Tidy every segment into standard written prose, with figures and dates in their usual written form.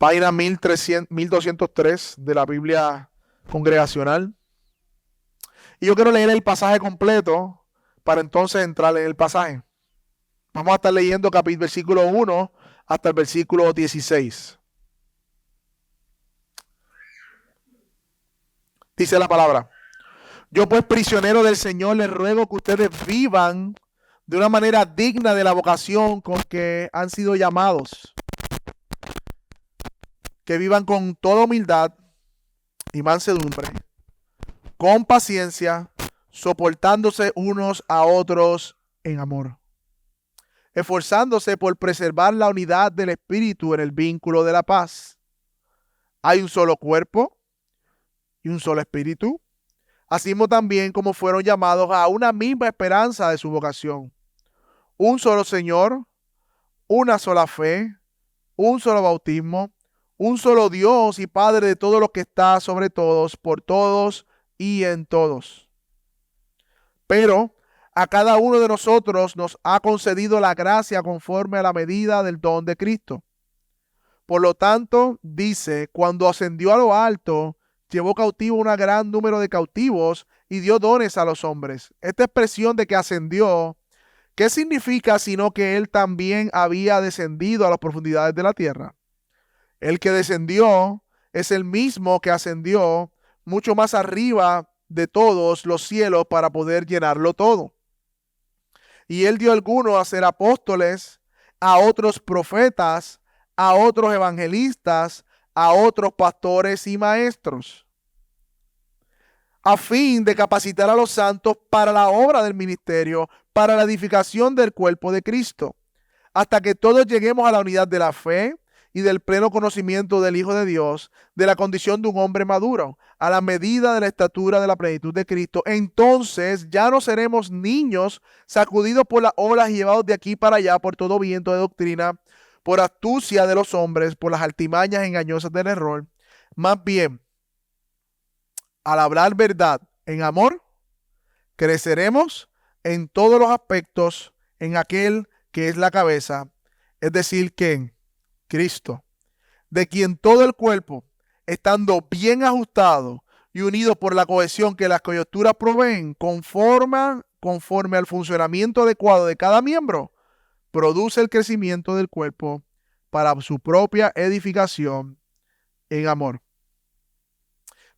página 1203 de la Biblia congregacional. Y yo quiero leer el pasaje completo para entonces entrar en el pasaje. Vamos a estar leyendo versículo 1 hasta el versículo 16. Dice la palabra: Yo pues, prisionero del Señor, les ruego que ustedes vivan de una manera digna de la vocación con que han sido llamados, que vivan con toda humildad y mansedumbre, con paciencia, soportándose unos a otros en amor, esforzándose por preservar la unidad del espíritu en el vínculo de la paz. Hay un solo cuerpo y un solo espíritu, así también como fueron llamados a una misma esperanza de su vocación. Un solo Señor, una sola fe, un solo bautismo, un solo Dios y Padre de todo lo que está sobre todos, por todos y en todos. Pero a cada uno de nosotros nos ha concedido la gracia conforme a la medida del don de Cristo. Por lo tanto, dice, cuando ascendió a lo alto, llevó cautivo un gran número de cautivos y dio dones a los hombres. Esta expresión de que ascendió, ¿qué significa sino que él también había descendido a las profundidades de la tierra? El que descendió es el mismo que ascendió mucho más arriba de todos los cielos para poder llenarlo todo. Y él dio a algunos a ser apóstoles, a otros profetas, a otros evangelistas, a otros pastores y maestros, a fin de capacitar a los santos para la obra del ministerio, para la edificación del cuerpo de Cristo, hasta que todos lleguemos a la unidad de la fe y del pleno conocimiento del Hijo de Dios, de la condición de un hombre maduro, a la medida de la estatura de la plenitud de Cristo. Entonces ya no seremos niños sacudidos por las olas y llevados de aquí para allá por todo viento de doctrina, por astucia de los hombres, por las altimañas engañosas del error. Más bien, al hablar verdad en amor, creceremos en todos los aspectos en aquel que es la cabeza, es decir, que en Cristo, de quien todo el cuerpo, estando bien ajustado y unido por la cohesión que las coyunturas proveen, conforme al funcionamiento adecuado de cada miembro, produce el crecimiento del cuerpo para su propia edificación en amor.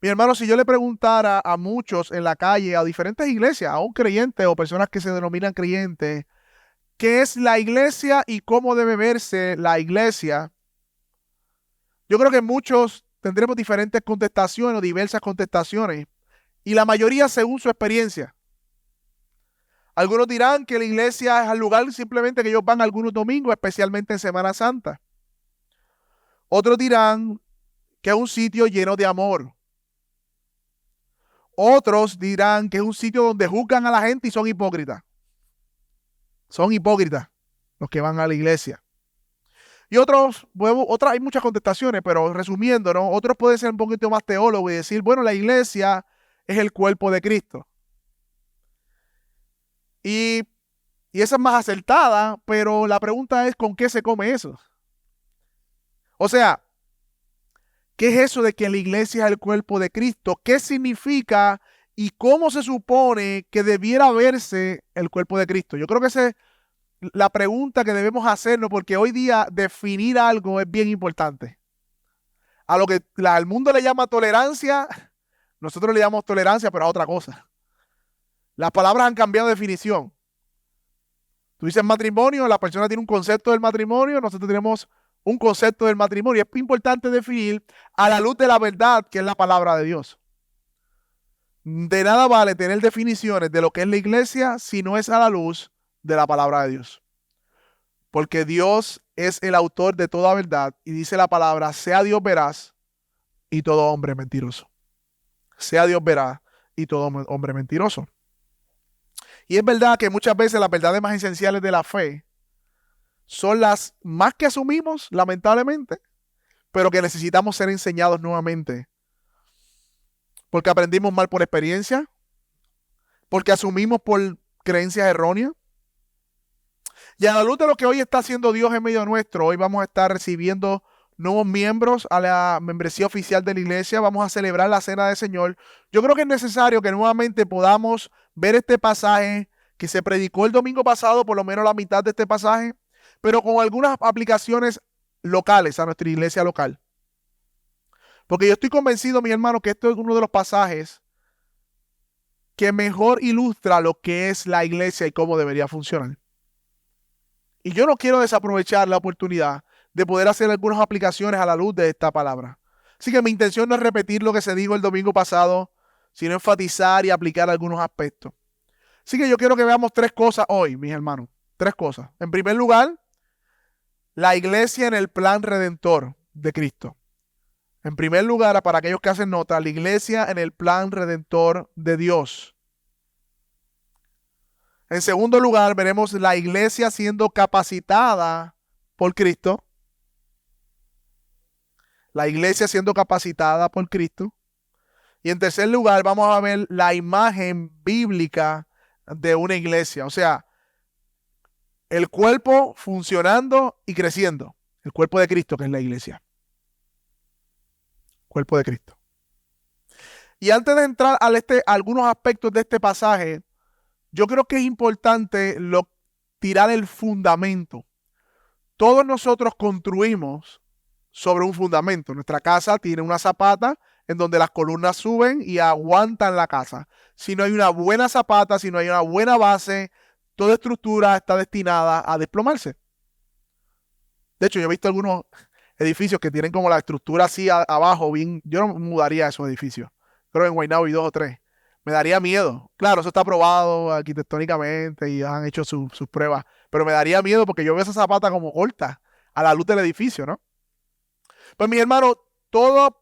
Mi hermano, si yo le preguntara a muchos en la calle, a diferentes iglesias, a un creyente o personas que se denominan creyentes, ¿qué es la iglesia y cómo debe verse la iglesia? Yo creo que muchos tendremos diferentes contestaciones o diversas contestaciones, y la mayoría según su experiencia. Algunos dirán que la iglesia es el lugar simplemente que ellos van algunos domingos, especialmente en Semana Santa. Otros dirán que es un sitio lleno de amor. Otros dirán que es un sitio donde juzgan a la gente y son hipócritas. Son hipócritas los que van a la iglesia. Y otros, bueno, hay muchas contestaciones, pero resumiendo, ¿no? Otros pueden ser un poquito más teólogos y decir, bueno, la iglesia es el cuerpo de Cristo. Y esa es más acertada, pero la pregunta es, ¿con qué se come eso? O sea, ¿qué es eso de que la iglesia es el cuerpo de Cristo? ¿Qué significa y cómo se supone que debiera verse el cuerpo de Cristo? Yo creo que esa es la pregunta que debemos hacernos, porque hoy día definir algo es bien importante. A lo que el mundo le llama tolerancia, nosotros le llamamos tolerancia, pero a otra cosa. Las palabras han cambiado de definición. Tú dices matrimonio, la persona tiene un concepto del matrimonio, nosotros tenemos un concepto del matrimonio. Es importante definir a la luz de la verdad, que es la palabra de Dios. De nada vale tener definiciones de lo que es la iglesia si no es a la luz de la palabra de Dios. Porque Dios es el autor de toda verdad y dice la palabra, sea Dios veraz y todo hombre mentiroso. Sea Dios veraz y todo hombre mentiroso. Y es verdad que muchas veces las verdades más esenciales de la fe son las más que asumimos, lamentablemente, pero que necesitamos ser enseñados nuevamente. Porque aprendimos mal por experiencia, porque asumimos por creencias erróneas. Y a la luz de lo que hoy está haciendo Dios en medio nuestro, hoy vamos a estar recibiendo nuevos miembros a la membresía oficial de la iglesia. Vamos a celebrar la Cena del Señor. Yo creo que es necesario que nuevamente podamos ver este pasaje que se predicó el domingo pasado, por lo menos la mitad de este pasaje, pero con algunas aplicaciones locales a nuestra iglesia local. Porque yo estoy convencido, mi hermano, que esto es uno de los pasajes que mejor ilustra lo que es la iglesia y cómo debería funcionar. Y yo no quiero desaprovechar la oportunidad de poder hacer algunas aplicaciones a la luz de esta palabra. Así que mi intención no es repetir lo que se dijo el domingo pasado, sino enfatizar y aplicar algunos aspectos. Así que yo quiero que veamos tres cosas hoy, mis hermanos. Tres cosas. En primer lugar, la iglesia en el plan redentor de Cristo. En primer lugar, para aquellos que hacen nota, la iglesia en el plan redentor de Dios. En segundo lugar, veremos la iglesia siendo capacitada por Cristo. La iglesia siendo capacitada por Cristo. Y en tercer lugar, vamos a ver la imagen bíblica de una iglesia. O sea, el cuerpo funcionando y creciendo. El cuerpo de Cristo, que es la iglesia. Cuerpo de Cristo. Y antes de entrar a algunos aspectos de este pasaje, yo creo que es importante tirar el fundamento. Todos nosotros construimos sobre un fundamento. Nuestra casa tiene una zapata en donde las columnas suben y aguantan la casa. Si no hay una buena zapata, si no hay una buena base, toda estructura está destinada a desplomarse. De hecho, yo he visto algunos edificios que tienen como la estructura así abajo, bien. Yo no mudaría a esos edificios. Creo que en Guaynabo hay 2 o 3. Me daría miedo. Claro, eso está aprobado arquitectónicamente y han hecho sus pruebas. Pero me daría miedo porque yo veo esa zapata como corta a la luz del edificio, ¿no? Pues mi hermano, todo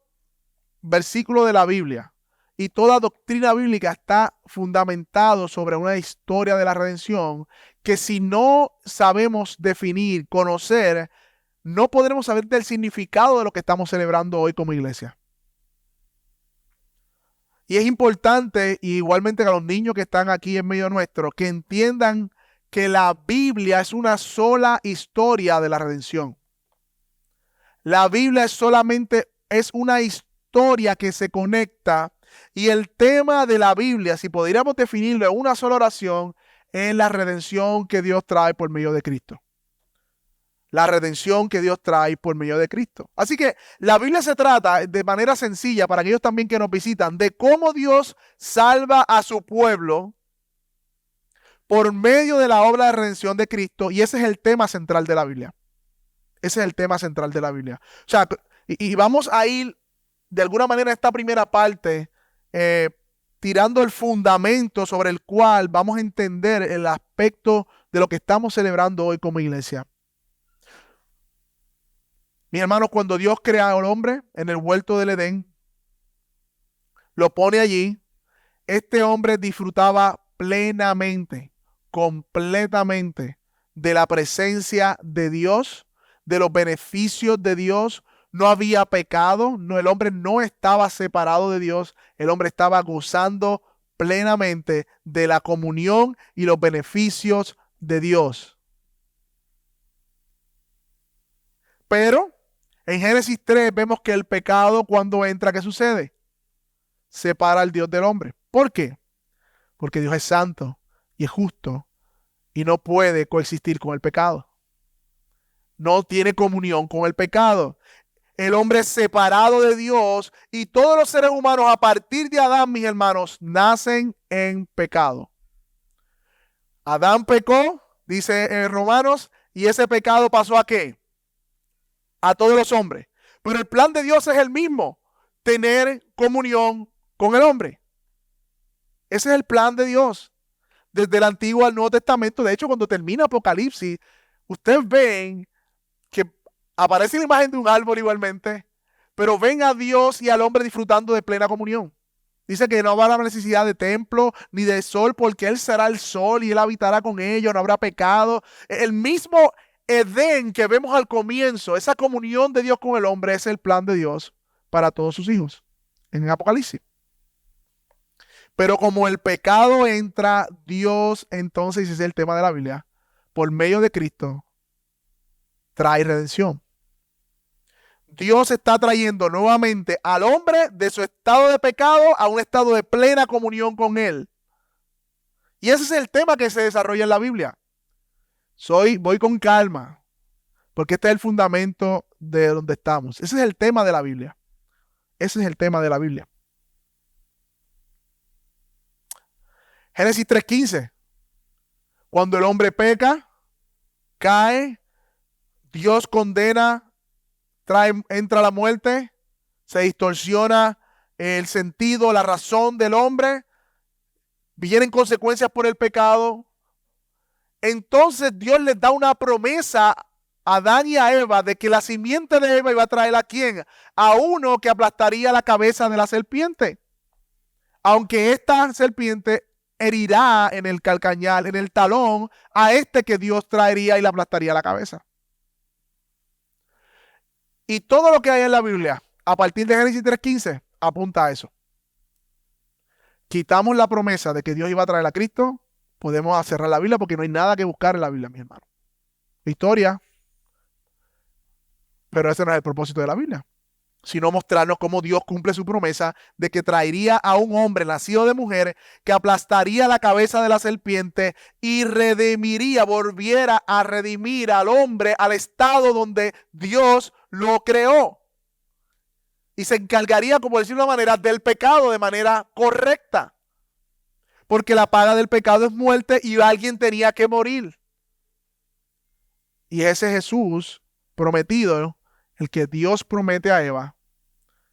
versículo de la Biblia y toda doctrina bíblica está fundamentado sobre una historia de la redención que si no sabemos definir, conocer, no podremos saber del significado de lo que estamos celebrando hoy como iglesia. Y es importante, y igualmente a los niños que están aquí en medio nuestro, que entiendan que la Biblia es una sola historia de la redención. La Biblia es una historia que se conecta, y el tema de la Biblia, si pudiéramos definirlo en una sola oración, es la redención que Dios trae por medio de Cristo. La redención que Dios trae por medio de Cristo. Así que la Biblia se trata de manera sencilla para aquellos también que nos visitan, de cómo Dios salva a su pueblo por medio de la obra de redención de Cristo, y ese es el tema central de la Biblia. Ese es el tema central de la Biblia. O sea, y vamos a ir de alguna manera a esta primera parte tirando el fundamento sobre el cual vamos a entender el aspecto de lo que estamos celebrando hoy como iglesia. Mis hermanos, cuando Dios crea al hombre en el huerto del Edén, lo pone allí, este hombre disfrutaba plenamente, completamente de la presencia de Dios, de los beneficios de Dios. No había pecado, no, el hombre no estaba separado de Dios, el hombre estaba gozando plenamente de la comunión y los beneficios de Dios. Pero en Génesis 3 vemos que el pecado, cuando entra, ¿qué sucede? Separa al Dios del hombre. ¿Por qué? Porque Dios es santo y es justo y no puede coexistir con el pecado. No tiene comunión con el pecado. El hombre es separado de Dios, y todos los seres humanos a partir de Adán, mis hermanos, nacen en pecado. Adán pecó, dice en Romanos, y ese pecado pasó ¿a qué? A todos los hombres. Pero el plan de Dios es el mismo, tener comunión con el hombre. Ese es el plan de Dios, desde el Antiguo al Nuevo Testamento. De hecho, cuando termina Apocalipsis, ustedes ven que aparece la imagen de un árbol igualmente, pero ven a Dios y al hombre disfrutando de plena comunión. Dice que no habrá necesidad de templo ni de sol, porque Él será el sol y Él habitará con ellos, no habrá pecado. El mismo Edén que vemos al comienzo, esa comunión de Dios con el hombre, es el plan de Dios para todos sus hijos en Apocalipsis. Pero como el pecado entra, Dios, entonces, ese es el tema de la Biblia, por medio de Cristo, trae redención. Dios está trayendo nuevamente al hombre de su estado de pecado a un estado de plena comunión con Él. Y ese es el tema que se desarrolla en la Biblia. Voy con calma, porque este es el fundamento de donde estamos. Ese es el tema de la Biblia. Ese es el tema de la Biblia. Génesis 3:15. Cuando el hombre peca, cae, Dios condena, entra la muerte, se distorsiona el sentido, la razón del hombre, vienen consecuencias por el pecado. Entonces Dios les da una promesa a Adán y a Eva de que la simiente de Eva iba a traer ¿a quién? A uno que aplastaría la cabeza de la serpiente. Aunque esta serpiente herirá en el calcañar, en el talón, a este que Dios traería y le aplastaría la cabeza. Y todo lo que hay en la Biblia, a partir de Génesis 3:15, apunta a eso. Quitamos la promesa de que Dios iba a traer a Cristo, podemos cerrar la Biblia porque no hay nada que buscar en la Biblia, mis hermanos. Historia, pero ese no es el propósito de la Biblia, sino mostrarnos cómo Dios cumple su promesa de que traería a un hombre nacido de mujer que aplastaría la cabeza de la serpiente y volviera a redimir al hombre al estado donde Dios lo creó. Y se encargaría, como decir de una manera, del pecado de manera correcta. Porque la paga del pecado es muerte y alguien tenía que morir. Y ese Jesús prometido, el que Dios promete a Eva,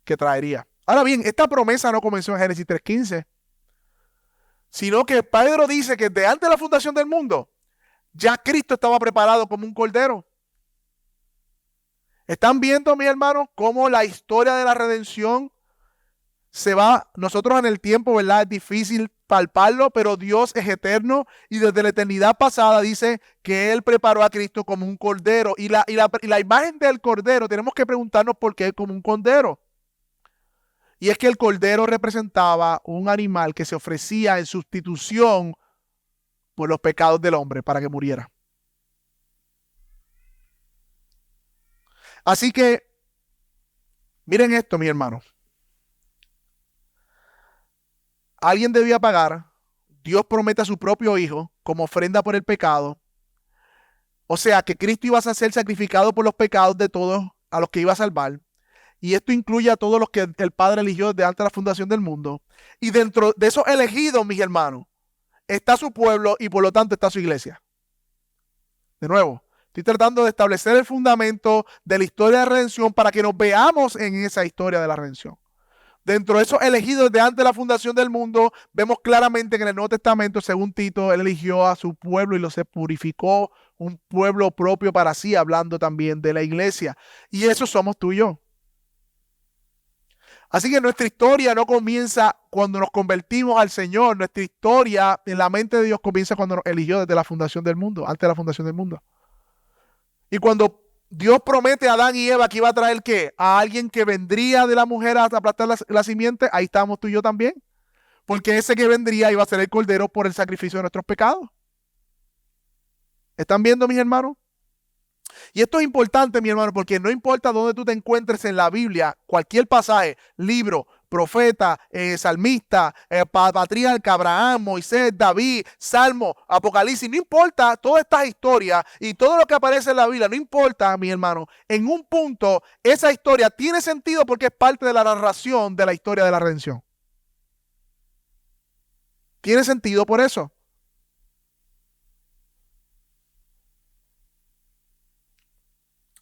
que traería. Ahora bien, esta promesa no comenzó en Génesis 3:15, sino que Pedro dice que desde antes de la fundación del mundo, ya Cristo estaba preparado como un cordero. ¿Están viendo, mis hermanos, cómo la historia de la redención se va? Nosotros en el tiempo, ¿verdad? Es difícil palparlo, pero Dios es eterno y desde la eternidad pasada dice que Él preparó a Cristo como un cordero. Y la imagen del cordero, tenemos que preguntarnos por qué como un cordero. Y es que el cordero representaba un animal que se ofrecía en sustitución por los pecados del hombre para que muriera. Así que, miren esto, mi hermano. Alguien debía pagar. Dios promete a su propio hijo como ofrenda por el pecado. O sea, que Cristo iba a ser sacrificado por los pecados de todos a los que iba a salvar. Y esto incluye a todos los que el Padre eligió desde antes de la fundación del mundo. Y dentro de esos elegidos, mis hermanos, está su pueblo y por lo tanto está su iglesia. De nuevo, estoy tratando de establecer el fundamento de la historia de la redención para que nos veamos en esa historia de la redención. Dentro de esos elegidos de antes de la fundación del mundo, vemos claramente que en el Nuevo Testamento, según Tito, él eligió a su pueblo y lo se purificó, un pueblo propio para sí, hablando también de la iglesia. Y eso somos tú y yo. Así que nuestra historia no comienza cuando nos convertimos al Señor. Nuestra historia en la mente de Dios comienza cuando nos eligió desde la fundación del mundo, antes de la fundación del mundo. Y cuando Dios promete a Adán y Eva que iba a traer ¿qué? A alguien que vendría de la mujer a aplastar la simiente, ahí estamos tú y yo también. Porque ese que vendría iba a ser el cordero por el sacrificio de nuestros pecados. ¿Están viendo, mis hermanos? Y esto es importante, mi hermano, porque no importa dónde tú te encuentres en la Biblia, cualquier pasaje, libro, profeta, salmista, patriarca, Abraham, Moisés, David, Salmo, Apocalipsis, no importa todas estas historias y todo lo que aparece en la Biblia, no importa, mi hermano, en un punto esa historia tiene sentido porque es parte de la narración de la historia de la redención. Tiene sentido por eso.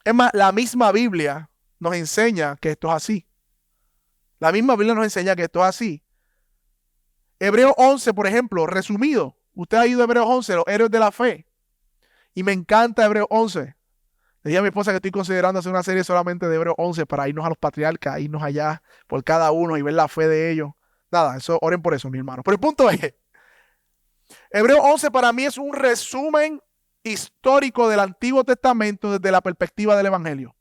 Es más, la misma Biblia nos enseña que esto es así. La misma Biblia nos enseña que esto es así. Hebreos 11, por ejemplo, resumido. Usted ha ido a Hebreos 11, los héroes de la fe. Y me encanta Hebreos 11. Le dije a mi esposa que estoy considerando hacer una serie solamente de Hebreos 11 para irnos a los patriarcas, irnos allá por cada uno y ver la fe de ellos. Nada, eso, oren por eso, mi hermano. Pero el punto es, Hebreos 11 para mí es un resumen histórico del Antiguo Testamento desde la perspectiva del Evangelio.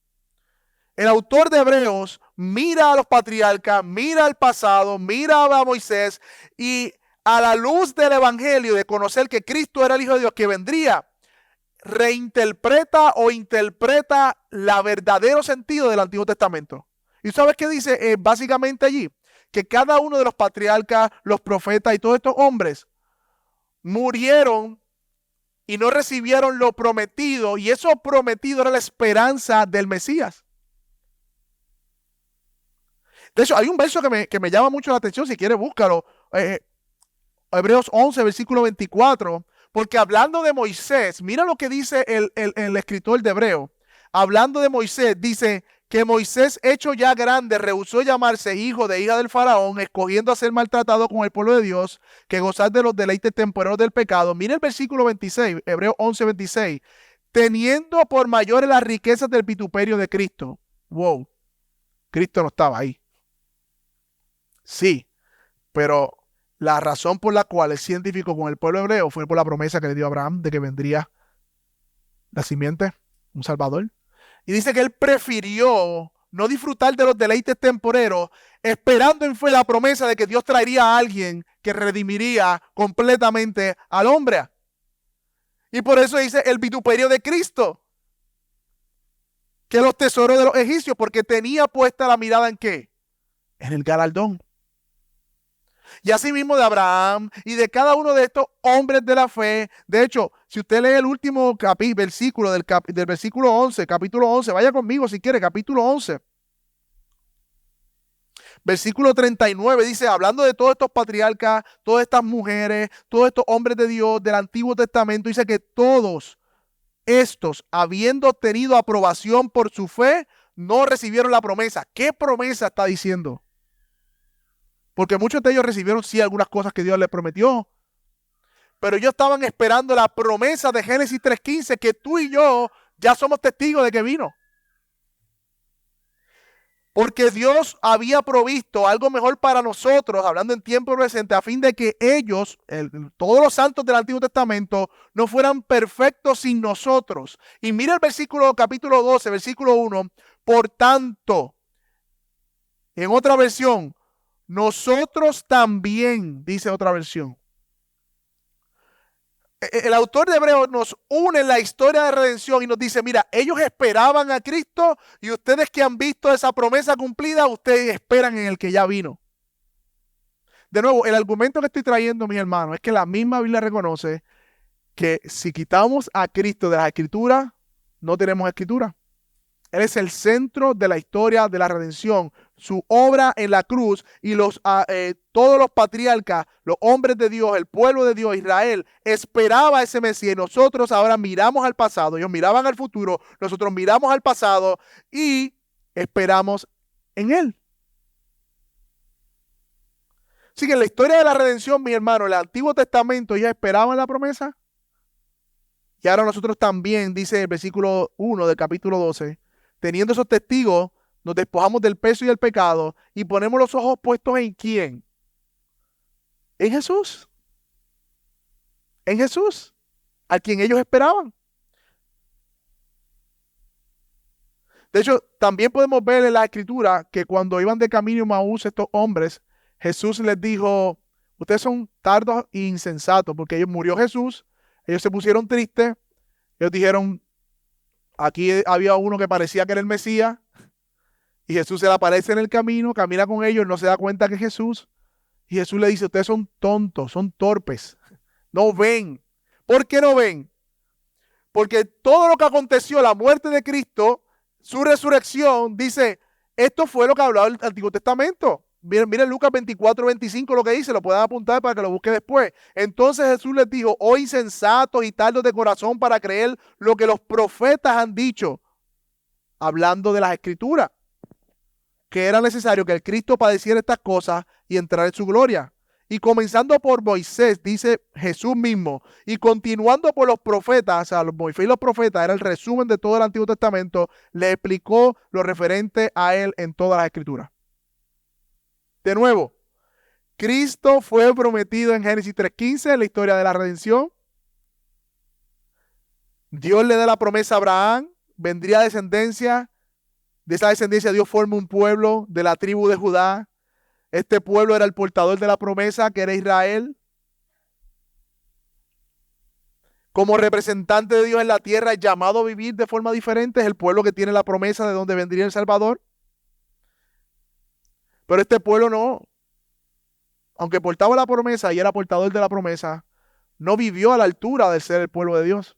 El autor de Hebreos mira a los patriarcas, mira al pasado, mira a Moisés y a la luz del Evangelio de conocer que Cristo era el Hijo de Dios que vendría, reinterpreta o interpreta el verdadero sentido del Antiguo Testamento. ¿Y sabes qué dice básicamente allí? Que cada uno de los patriarcas, los profetas y todos estos hombres murieron y no recibieron lo prometido, y eso prometido era la esperanza del Mesías. De hecho, hay un verso que me llama mucho la atención, si quieres búscalo, Hebreos 11, versículo 24, porque hablando de Moisés, mira lo que dice el escritor de Hebreo. Hablando de Moisés, dice que Moisés, hecho ya grande, rehusó llamarse hijo de hija del faraón, escogiendo a ser maltratado con el pueblo de Dios, que gozar de los deleites temporeros del pecado. Mira el versículo 26, Hebreos 11, 26. Teniendo por mayores las riquezas del vituperio de Cristo. Wow, Cristo no estaba ahí. Sí, pero la razón por la cual es científico con el pueblo hebreo fue por la promesa que le dio a Abraham de que vendría la simiente, un salvador. Y dice que él prefirió no disfrutar de los deleites temporeros, esperando en fe la promesa de que Dios traería a alguien que redimiría completamente al hombre. Y por eso dice el vituperio de Cristo, que los tesoros de los egipcios, porque tenía puesta la mirada ¿en qué? En el galardón. Y así mismo de Abraham y de cada uno de estos hombres de la fe. De hecho, si usted lee el último versículo del versículo 11, capítulo 11, vaya conmigo si quiere, capítulo 11. Versículo 39 dice, hablando de todos estos patriarcas, todas estas mujeres, todos estos hombres de Dios del Antiguo Testamento, dice que todos estos, habiendo obtenido aprobación por su fe, no recibieron la promesa. ¿Qué promesa está diciendo? Porque muchos de ellos recibieron sí algunas cosas que Dios les prometió, pero ellos estaban esperando la promesa de Génesis 3:15, que tú y yo ya somos testigos de que vino. Porque Dios había provisto algo mejor para nosotros, hablando en tiempo presente, a fin de que ellos, todos los santos del Antiguo Testamento, no fueran perfectos sin nosotros. Y mira el versículo, capítulo 12, versículo 1. Por tanto, en otra versión, nosotros también, dice otra versión. El autor de Hebreos nos une en la historia de redención y nos dice, mira, ellos esperaban a Cristo y ustedes que han visto esa promesa cumplida, ustedes esperan en el que ya vino. De nuevo, el argumento que estoy trayendo, mis hermanos, es que la misma Biblia reconoce que si quitamos a Cristo de las Escrituras, no tenemos Escritura. Él es el centro de la historia de la redención. Su obra en la cruz y todos los patriarcas, los hombres de Dios, el pueblo de Dios, Israel, esperaba a ese Mesías. Y nosotros ahora miramos al pasado. Ellos miraban al futuro. Nosotros miramos al pasado y esperamos en Él. Así que en la historia de la redención, mi hermano, el Antiguo Testamento ya esperaban la promesa. Y ahora nosotros también, dice el versículo 1 del capítulo 12, teniendo esos testigos, nos despojamos del peso y del pecado y ponemos los ojos puestos ¿en quién? En Jesús. En Jesús, a quien ellos esperaban. De hecho, también podemos ver en la Escritura que cuando iban de camino a Maús estos hombres, Jesús les dijo, ustedes son tardos e insensatos, porque ellos murió Jesús, ellos se pusieron tristes, ellos dijeron, aquí había uno que parecía que era el Mesías, y Jesús se le aparece en el camino, camina con ellos, no se da cuenta que es Jesús. Y Jesús le dice, ustedes son tontos, son torpes, no ven. ¿Por qué no ven? Porque todo lo que aconteció, la muerte de Cristo, su resurrección, dice, esto fue lo que hablaba el Antiguo Testamento. Miren Lucas 24:25 lo que dice, lo pueden apuntar para que lo busque después. Entonces Jesús les dijo, oh insensatos y tardos de corazón para creer lo que los profetas han dicho, hablando de las Escrituras, que era necesario que el Cristo padeciera estas cosas y entrar en su gloria. Y comenzando por Moisés, dice Jesús mismo, y continuando por los profetas, o sea, los Moisés y los profetas, era el resumen de todo el Antiguo Testamento, le explicó lo referente a él en todas las Escrituras. De nuevo, Cristo fue prometido en Génesis 3:15, en la historia de la redención. Dios le da la promesa a Abraham, vendría descendencia, de esa descendencia Dios forma un pueblo de la tribu de Judá. Este pueblo era el portador de la promesa, que era Israel. como representante de Dios en la tierra, es llamado a vivir de forma diferente. Es el pueblo que tiene la promesa de donde vendría el Salvador. Pero este pueblo no, aunque portaba la promesa y era portador de la promesa, no vivió a la altura de ser el pueblo de Dios.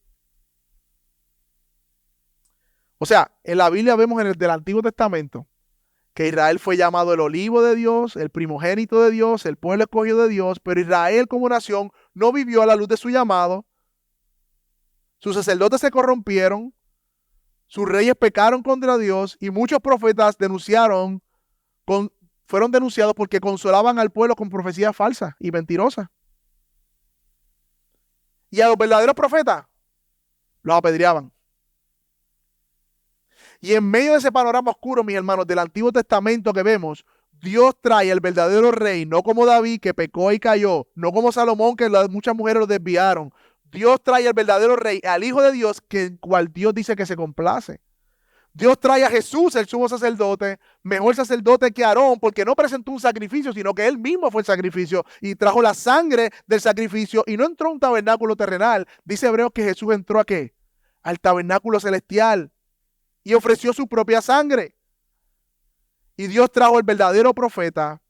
O sea, en la Biblia vemos en el del Antiguo Testamento que Israel fue llamado el olivo de Dios, el primogénito de Dios, el pueblo escogido de Dios, pero Israel como nación no vivió a la luz de su llamado. Sus sacerdotes se corrompieron, sus reyes pecaron contra Dios y muchos profetas fueron denunciados porque consolaban al pueblo con profecías falsas y mentirosas. Y a los verdaderos profetas los apedreaban. Y en medio de ese panorama oscuro, mis hermanos, del Antiguo Testamento que vemos, Dios trae al verdadero rey, no como David, que pecó y cayó, no como Salomón, que muchas mujeres lo desviaron. Dios trae al verdadero rey, al Hijo de Dios, que en cual Dios dice que se complace. Dios trae a Jesús, el sumo sacerdote, mejor sacerdote que Aarón, porque no presentó un sacrificio, sino que él mismo fue el sacrificio y trajo la sangre del sacrificio y no entró a un tabernáculo terrenal. Dice Hebreos que Jesús entró ¿a qué? Al tabernáculo celestial y ofreció su propia sangre. Y Dios trajo el verdadero profeta,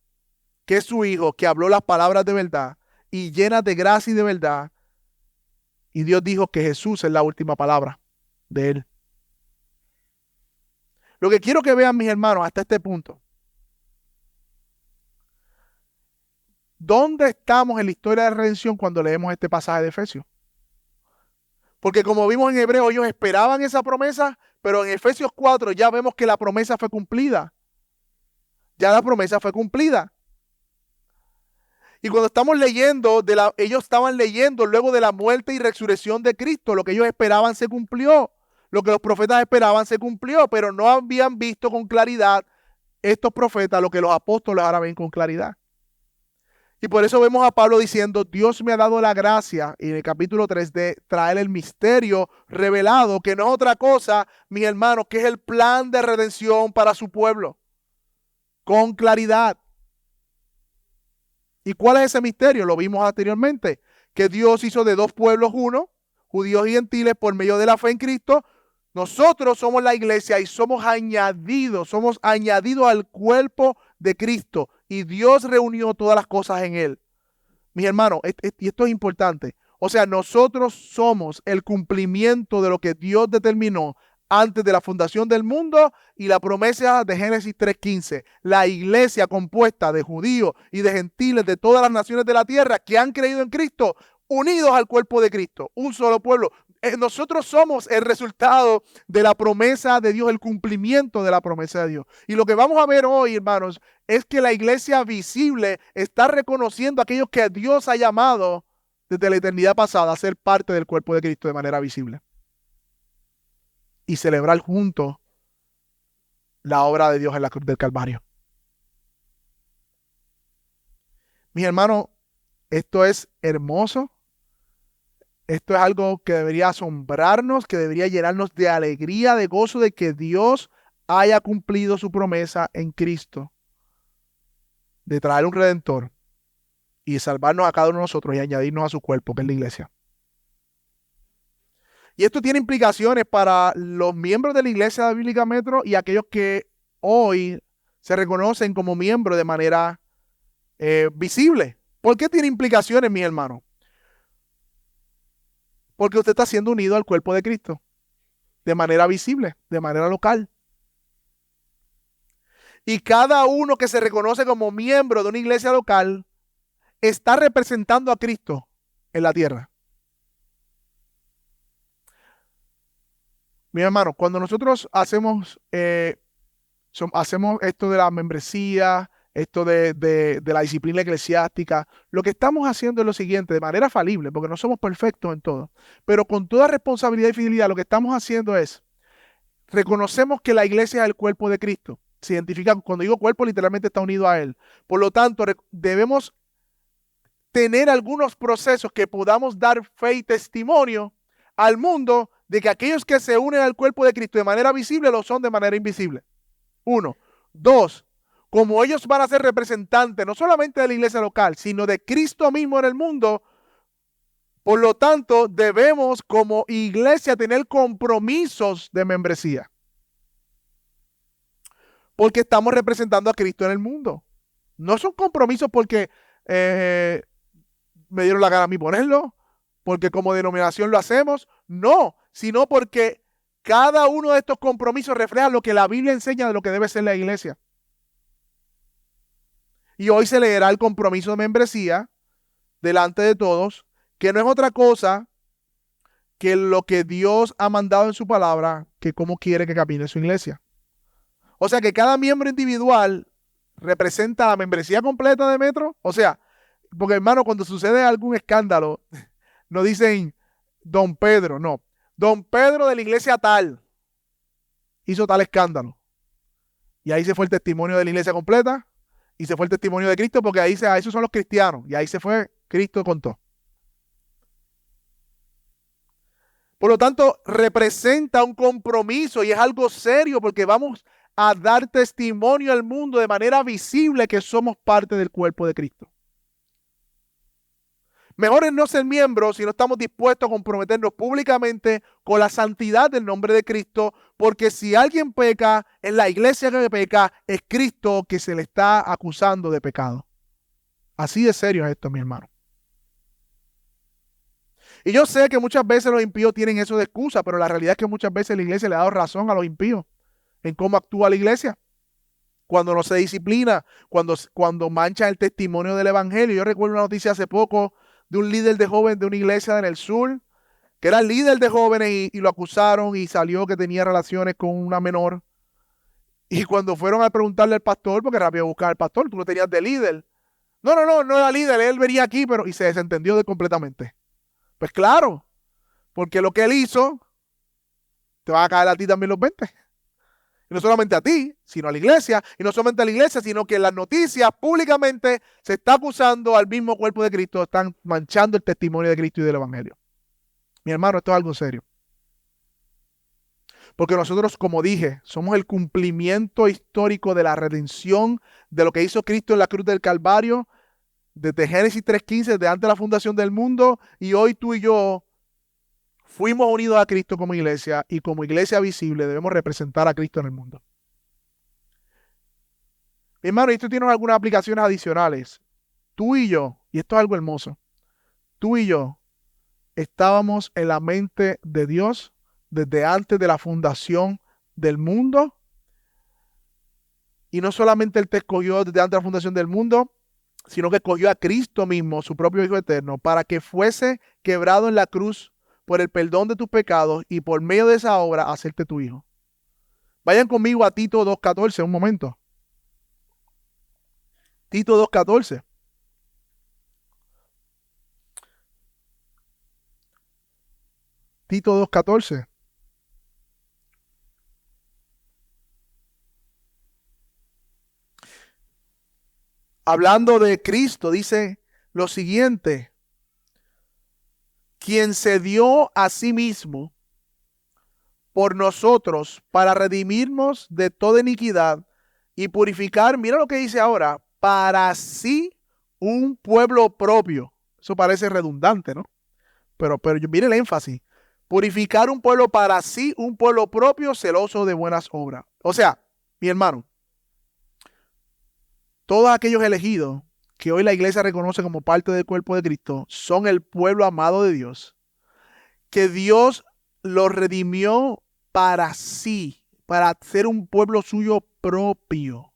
que es su Hijo, que habló las palabras de verdad y llenas de gracia y de verdad. Y Dios dijo que Jesús es la última palabra de él. Lo que quiero que vean, mis hermanos, hasta este punto. ¿Dónde estamos en la historia de la redención cuando leemos este pasaje de Efesios? Porque como vimos en Hebreo, ellos esperaban esa promesa, pero en Efesios 4 ya vemos que la promesa fue cumplida. Ya la promesa fue cumplida. Y cuando estamos leyendo, ellos estaban leyendo luego de la muerte y resurrección de Cristo, lo que ellos esperaban se cumplió. Lo que los profetas esperaban se cumplió, pero no habían visto con claridad estos profetas lo que los apóstoles ahora ven con claridad. Y por eso vemos a Pablo diciendo, Dios me ha dado la gracia, en el capítulo 3, de traer el misterio revelado, que no es otra cosa, mis hermanos, que es el plan de redención para su pueblo, con claridad. ¿Y cuál es ese misterio? Lo vimos anteriormente, que Dios hizo de dos pueblos uno, judíos y gentiles, por medio de la fe en Cristo. Nosotros somos la iglesia y somos añadidos al cuerpo de Cristo y Dios reunió todas las cosas en él. Mis hermanos, y esto es importante, o sea, nosotros somos el cumplimiento de lo que Dios determinó antes de la fundación del mundo y la promesa de Génesis 3:15. La iglesia compuesta de judíos y de gentiles de todas las naciones de la tierra que han creído en Cristo, unidos al cuerpo de Cristo, un solo pueblo. Nosotros somos el resultado de la promesa de Dios, el cumplimiento de la promesa de Dios. Y lo que vamos a ver hoy, hermanos, es que la iglesia visible está reconociendo a aquellos que Dios ha llamado desde la eternidad pasada a ser parte del cuerpo de Cristo de manera visible. Y celebrar juntos la obra de Dios en la cruz del Calvario. Mis hermanos, esto es hermoso. Esto es algo que debería asombrarnos, que debería llenarnos de alegría, de gozo de que Dios haya cumplido su promesa en Cristo de traer un redentor y salvarnos a cada uno de nosotros y añadirnos a su cuerpo, que es la iglesia. Y esto tiene implicaciones para los miembros de la Iglesia Bíblica Metro y aquellos que hoy se reconocen como miembros de manera visible. ¿Por qué tiene implicaciones, mis hermanos? Porque usted está siendo unido al cuerpo de Cristo de manera visible, de manera local. Y cada uno que se reconoce como miembro de una iglesia local está representando a Cristo en la tierra. Mi hermano, cuando nosotros hacemos esto de la membresía, esto de la disciplina eclesiástica, lo que estamos haciendo es lo siguiente, de manera falible, porque no somos perfectos en todo, pero con toda responsabilidad y fidelidad, lo que estamos haciendo es, reconocemos que la iglesia es el cuerpo de Cristo. Se identifica, cuando digo cuerpo, literalmente está unido a él. Por lo tanto, debemos tener algunos procesos que podamos dar fe y testimonio al mundo de que aquellos que se unen al cuerpo de Cristo de manera visible lo son de manera invisible. 1. 2. Como ellos van a ser representantes no solamente de la iglesia local, sino de Cristo mismo en el mundo, Por lo tanto, debemos como iglesia tener compromisos de membresía. Porque estamos representando a Cristo en el mundo. No son compromisos porque eh, me dieron la gana a mí ponerlo, porque como denominación lo hacemos. No, sino porque cada uno de estos compromisos refleja lo que la Biblia enseña de lo que debe ser la iglesia. Y hoy se leerá el compromiso de membresía delante de todos, que no es otra cosa que lo que Dios ha mandado en su palabra, que cómo quiere que camine su iglesia. O sea que cada miembro individual representa la membresía completa de Metro. O sea, porque hermano, cuando sucede algún escándalo, no dicen Don Pedro, no. Don Pedro de la iglesia tal hizo tal escándalo. Y ahí se fue el testimonio de la iglesia completa y se fue el testimonio de Cristo, porque ahí esos son los cristianos. Y ahí se fue, Cristo contó. Por lo tanto, representa un compromiso y es algo serio porque vamos a dar testimonio al mundo de manera visible que somos parte del cuerpo de Cristo. Mejor es no ser miembros si no estamos dispuestos a comprometernos públicamente con la santidad del nombre de Cristo, porque si alguien peca, es la iglesia que peca, es Cristo que se le está acusando de pecado. Así de serio es esto, mi hermano. Y yo sé que muchas veces los impíos tienen eso de excusa, pero la realidad es que muchas veces la iglesia le ha dado razón a los impíos en cómo actúa la iglesia. Cuando no se disciplina, cuando mancha el testimonio del evangelio. Yo recuerdo una noticia hace poco de un líder de jóvenes de una iglesia en el sur, que era líder de jóvenes y lo acusaron y salió que tenía relaciones con una menor. Y cuando fueron a preguntarle al pastor, porque rápido buscar al pastor, tú lo tenías de líder. No era líder, él venía aquí, pero y se desentendió completamente. Pues claro, porque lo que él hizo, te va a caer a ti también los 20. Y no solamente a ti, sino a la iglesia. Y no solamente a la iglesia, sino que en las noticias públicamente se está acusando al mismo cuerpo de Cristo. Están manchando el testimonio de Cristo y del evangelio. Mi hermano, esto es algo serio. Porque nosotros, como dije, somos el cumplimiento histórico de la redención de lo que hizo Cristo en la cruz del Calvario, desde Génesis 3:15, desde antes de la fundación del mundo. Y hoy tú y yo fuimos unidos a Cristo como iglesia y como iglesia visible debemos representar a Cristo en el mundo. Mi hermano, y esto tiene algunas aplicaciones adicionales. Tú y yo, y esto es algo hermoso, tú y yo estábamos en la mente de Dios desde antes de la fundación del mundo. Y no solamente Él te escogió desde antes de la fundación del mundo, sino que escogió a Cristo mismo, su propio Hijo eterno, para que fuese quebrado en la cruz por el perdón de tus pecados y por medio de esa obra hacerte tu hijo. Vayan conmigo a Tito 2:14, un momento. Tito 2:14. Tito 2:14. Hablando de Cristo, dice lo siguiente: quien se dio a sí mismo por nosotros para redimirnos de toda iniquidad y purificar, mira lo que dice ahora, para sí un pueblo propio. Eso parece redundante, ¿no? Pero mire el énfasis. Purificar un pueblo para sí, un pueblo propio, celoso de buenas obras. O sea, mi hermano, todos aquellos elegidos que hoy la iglesia reconoce como parte del cuerpo de Cristo son el pueblo amado de Dios, que Dios los redimió para sí, para ser un pueblo suyo propio. O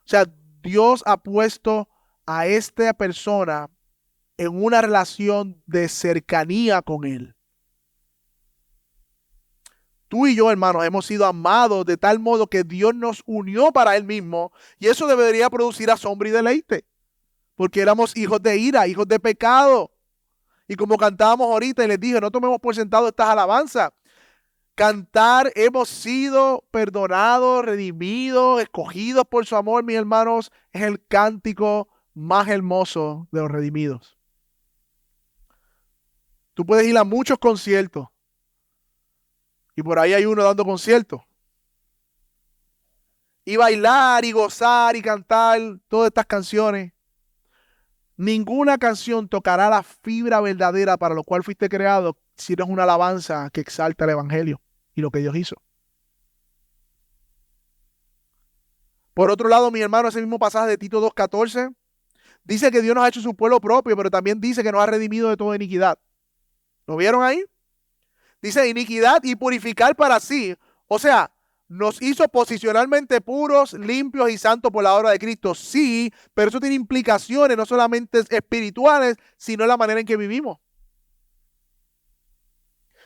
sea, Dios ha puesto a esta persona en una relación de cercanía con Él. Tú y yo, hermanos, hemos sido amados de tal modo que Dios nos unió para Él mismo, y eso debería producir asombro y deleite, porque éramos hijos de ira, hijos de pecado. Y como cantábamos ahorita y les dije, no tomemos por sentado estas alabanzas. Cantar, hemos sido perdonados, redimidos, escogidos por su amor, mis hermanos, es el cántico más hermoso de los redimidos. Tú puedes ir a muchos conciertos y por ahí hay uno dando conciertos. Y bailar y gozar y cantar todas estas canciones. Ninguna canción tocará la fibra verdadera para lo cual fuiste creado si no es una alabanza que exalta el evangelio y lo que Dios hizo. Por otro lado, mi hermano, ese mismo pasaje de Tito 2:14 dice que Dios nos ha hecho su pueblo propio, pero también dice que nos ha redimido de toda iniquidad. ¿Lo vieron ahí? Dice iniquidad y purificar para sí. O sea, nos hizo posicionalmente puros, limpios y santos por la obra de Cristo. Sí, pero eso tiene implicaciones no solamente espirituales, sino en la manera en que vivimos. O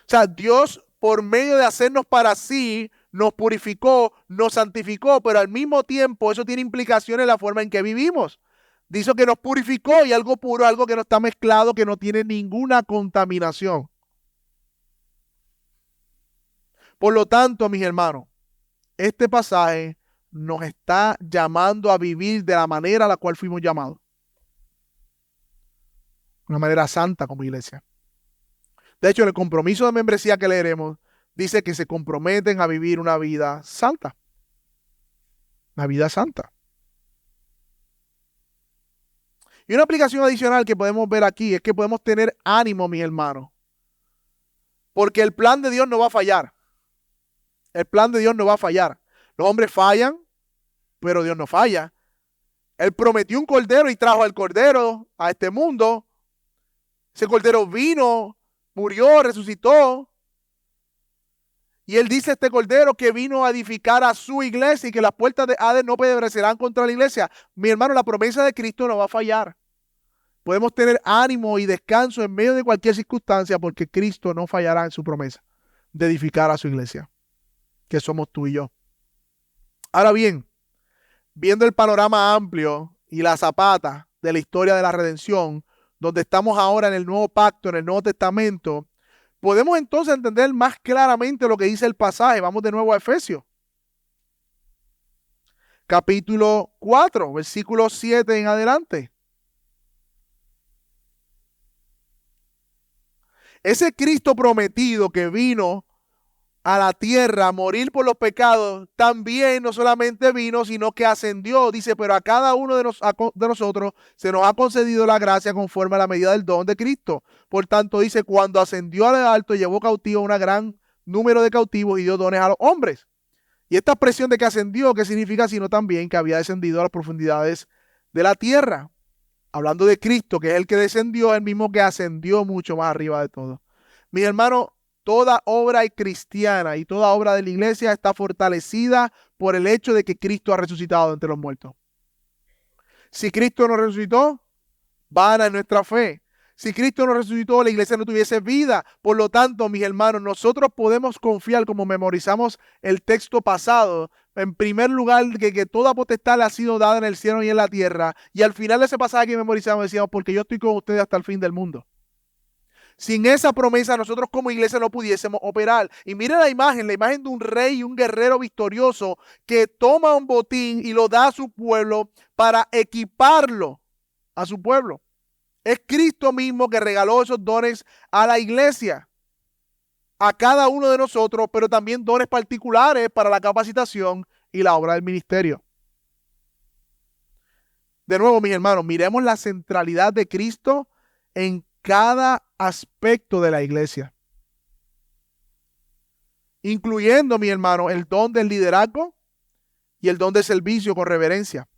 sea, Dios, por medio de hacernos para sí, nos purificó, nos santificó, pero al mismo tiempo eso tiene implicaciones en la forma en que vivimos. Dice que nos purificó y algo puro, algo que no está mezclado, que no tiene ninguna contaminación. Por lo tanto, mis hermanos, este pasaje nos está llamando a vivir de la manera a la cual fuimos llamados. Una manera santa como iglesia. De hecho, en el compromiso de membresía que leeremos, dice que se comprometen a vivir una vida santa. Una vida santa. Y una aplicación adicional que podemos ver aquí es que podemos tener ánimo, mis hermanos. Porque el plan de Dios no va a fallar. El plan de Dios no va a fallar. Los hombres fallan, pero Dios no falla. Él prometió un cordero y trajo al cordero a este mundo. Ese cordero vino, murió, resucitó. Y él dice este cordero que vino a edificar a su iglesia y que las puertas de Hades no prevalecerán contra la iglesia. Mi hermano, la promesa de Cristo no va a fallar. Podemos tener ánimo y descanso en medio de cualquier circunstancia porque Cristo no fallará en su promesa de edificar a su iglesia, que somos tú y yo. Ahora bien, viendo el panorama amplio y la zapata de la historia de la redención, donde estamos ahora en el nuevo pacto, en el Nuevo Testamento, podemos entonces entender más claramente lo que dice el pasaje. Vamos de nuevo a Efesios. Capítulo 4, versículo 7 en adelante. Ese Cristo prometido que vino a la tierra a morir por los pecados, también no solamente vino, sino que ascendió. Dice, pero a cada uno de nosotros se nos ha concedido la gracia conforme a la medida del don de Cristo. Por tanto, dice, cuando ascendió al alto, llevó cautivo a un gran número de cautivos y dio dones a los hombres. Y esta expresión de que ascendió, ¿qué significa? Sino también que había descendido a las profundidades de la tierra. Hablando de Cristo, que es el que descendió, el mismo que ascendió mucho más arriba de todo. Mis hermanos, toda obra cristiana y toda obra de la iglesia está fortalecida por el hecho de que Cristo ha resucitado entre los muertos. Si Cristo no resucitó, vana es nuestra fe. Si Cristo no resucitó, la iglesia no tuviese vida. Por lo tanto, mis hermanos, nosotros podemos confiar, como memorizamos el texto pasado, en primer lugar, que toda potestad le ha sido dada en el cielo y en la tierra. Y al final de ese pasaje que memorizamos decíamos, porque yo estoy con ustedes hasta el fin del mundo. Sin esa promesa, nosotros como iglesia no pudiésemos operar. Y mire la imagen de un rey y un guerrero victorioso que toma un botín y lo da a su pueblo para equiparlo a su pueblo. Es Cristo mismo que regaló esos dones a la iglesia, a cada uno de nosotros, pero también dones particulares para la capacitación y la obra del ministerio. De nuevo, mis hermanos, miremos la centralidad de Cristo en cada aspecto de la iglesia, incluyendo, mi hermano, el don del liderazgo y el don de servicio con reverencia.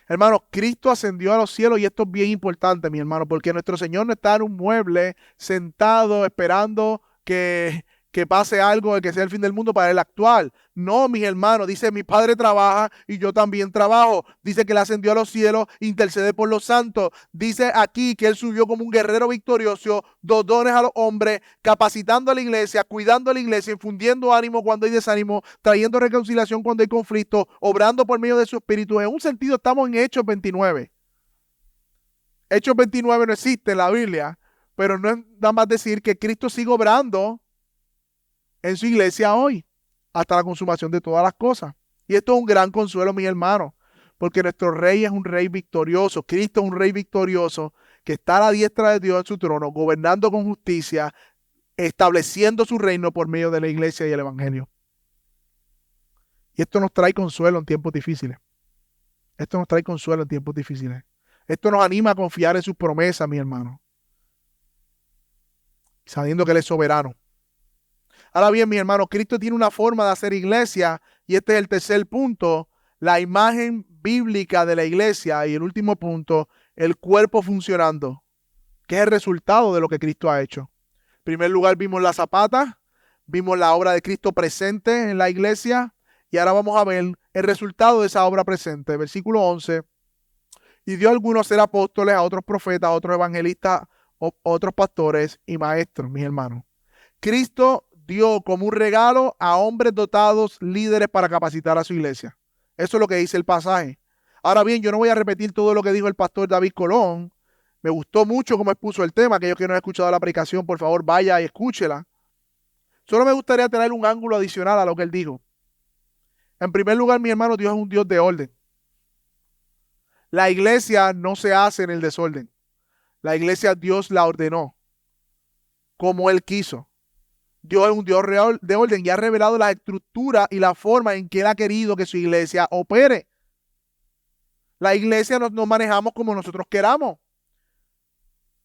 Hermano, Cristo ascendió a los cielos y esto es bien importante, mi hermano, porque nuestro Señor no está en un mueble sentado esperando que pase algo de que sea el fin del mundo para el actual. No, mis hermanos, dice, mi Padre trabaja y yo también trabajo. Dice que Él ascendió a los cielos, intercede por los santos. Dice aquí que Él subió como un guerrero victorioso, dos dones a los hombres, capacitando a la iglesia, cuidando a la iglesia, infundiendo ánimo cuando hay desánimo, trayendo reconciliación cuando hay conflicto, obrando por medio de su espíritu. En un sentido estamos en Hechos 29. Hechos 29 no existe en la Biblia, pero no es nada más decir que Cristo sigue obrando en su iglesia hoy, hasta la consumación de todas las cosas. Y esto es un gran consuelo, mis hermanos, porque nuestro rey es un rey victorioso. Cristo es un rey victorioso que está a la diestra de Dios en su trono, gobernando con justicia, estableciendo su reino por medio de la iglesia y el evangelio. Y esto nos trae consuelo en tiempos difíciles. Esto nos trae consuelo en tiempos difíciles. Esto nos anima a confiar en sus promesas, mi hermano, sabiendo que Él es soberano. Ahora bien, mi hermano, Cristo tiene una forma de hacer iglesia y este es el tercer punto, la imagen bíblica de la iglesia y el último punto, el cuerpo funcionando, que es el resultado de lo que Cristo ha hecho. En primer lugar, vimos la zapata, vimos la obra de Cristo presente en la iglesia y ahora vamos a ver el resultado de esa obra presente. Versículo 11. Y dio a algunos ser apóstoles, a otros profetas, a otros evangelistas, otros pastores y maestros, mis hermanos. Cristo dio como un regalo a hombres dotados, líderes para capacitar a su iglesia. Eso es lo que dice el pasaje. Ahora bien, yo no voy a repetir todo lo que dijo el pastor David Colón. Me gustó mucho cómo expuso el tema. Aquellos que no han escuchado la predicación, por favor, vaya y escúchela. Solo me gustaría tener un ángulo adicional a lo que él dijo. En primer lugar, mi hermano, Dios es un Dios de orden. La iglesia no se hace en el desorden. La iglesia Dios la ordenó como Él quiso. Dios es un Dios real de orden y ha revelado la estructura y la forma en que Él ha querido que su iglesia opere. La iglesia no manejamos como nosotros queramos